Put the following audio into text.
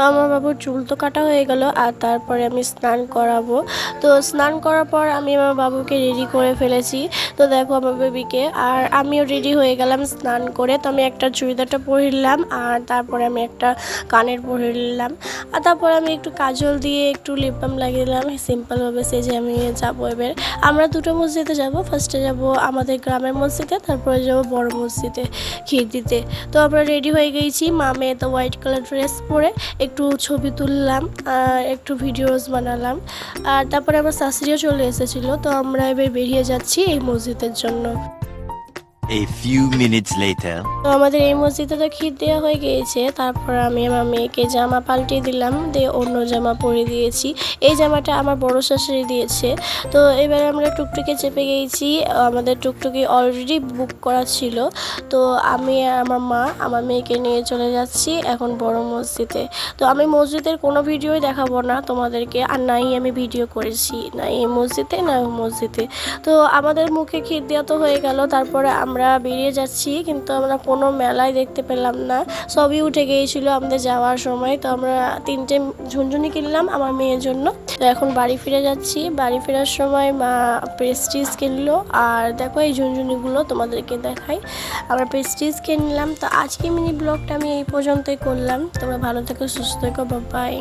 আমার বাবুর চুল তো কাটা হয়ে গেল আর তারপরে আমি স্নান করাবো। তো স্নান করার পর আমি আমার বাবুকে রেডি করে ফেলেছি। তো দেখো আমার বেবিকে, আর আমিও রেডি হয়ে গেলাম স্নান করে। তো আমি একটা চুড়িদারটা পরে নিলাম আর তারপরে আমি একটা কানের পরে নিলাম। আর তারপরে আমি একটু কাজল দিয়ে একটু লিপ বাম লাগিয়ে দিলাম। সিম্পলভাবে সেজে আমি যাবো। এবার আমরা দুটো মসজিদে যাব। ফার্স্টে যাব আমাদের গ্রামের মসজিদে, তারপরে যাব বড় মসজিদে ক্ষীর দিতে। তো আমরা রেডি হয়ে গেছি, মা মেয়ে তো হোয়াইট কালার ড্রেস পরে একটু ছবি তুললাম আর একটু ভিডিওস বানালাম। আর তারপরে আমার শাশুড়িও চলে এসেছিলো। তো আমরা এবার বেরিয়ে যাচ্ছি এই মসজিদের জন্য। A few minutes later. তো আমাদের এই মসজিদে তো ক্ষীর দেওয়া হয়ে গিয়েছে। তারপর আমি আমার মেয়েকে জামা পাল্টে দিলাম, দিয়ে অন্য জামা পরে দিয়েছি। এই জামাটা আমার বড় শাশুড়ি দিয়েছে। তো এবার আমরা টুকটুকে চেপে গিয়েছি। আমাদের টুকটুকি অলরেডি বুক করা ছিল। তো আমি আর আমার মা আমার মেয়েকে নিয়ে চলে যাচ্ছি এখন বড় মসজিদে। তো আমি মসজিদের কোনো ভিডিওই দেখাবো না তোমাদেরকে, আর নাই আমি ভিডিও করেছি না এই মসজিদে না ওই মসজিদে। তো আমাদের মুখে ক্ষীর দেওয়া তো হয়ে গেল। তারপরে আমরা বেরিয়ে যাচ্ছি, কিন্তু আমরা কোনো মেলায় দেখতে পেলাম না, সবই উঠে গিয়েছিলো আমাদের যাওয়ার সময়। তো আমরা 3টে ঝুনঝুনি কিনলাম আমার মেয়ের জন্য। তো এখন বাড়ি ফিরে যাচ্ছি। বাড়ি ফেরার সময় মা প্রেস্টিজ কিনলো, আর দেখো এই ঝুনঝুনিগুলো তোমাদেরকে দেখাই। আমরা প্রেস্টিজ কিনলাম। তো আজকে মিনি ব্লগটা আমি এই পর্যন্তই করলাম। তোমরা ভালো থেকো, সুস্থ থেকো, বাই।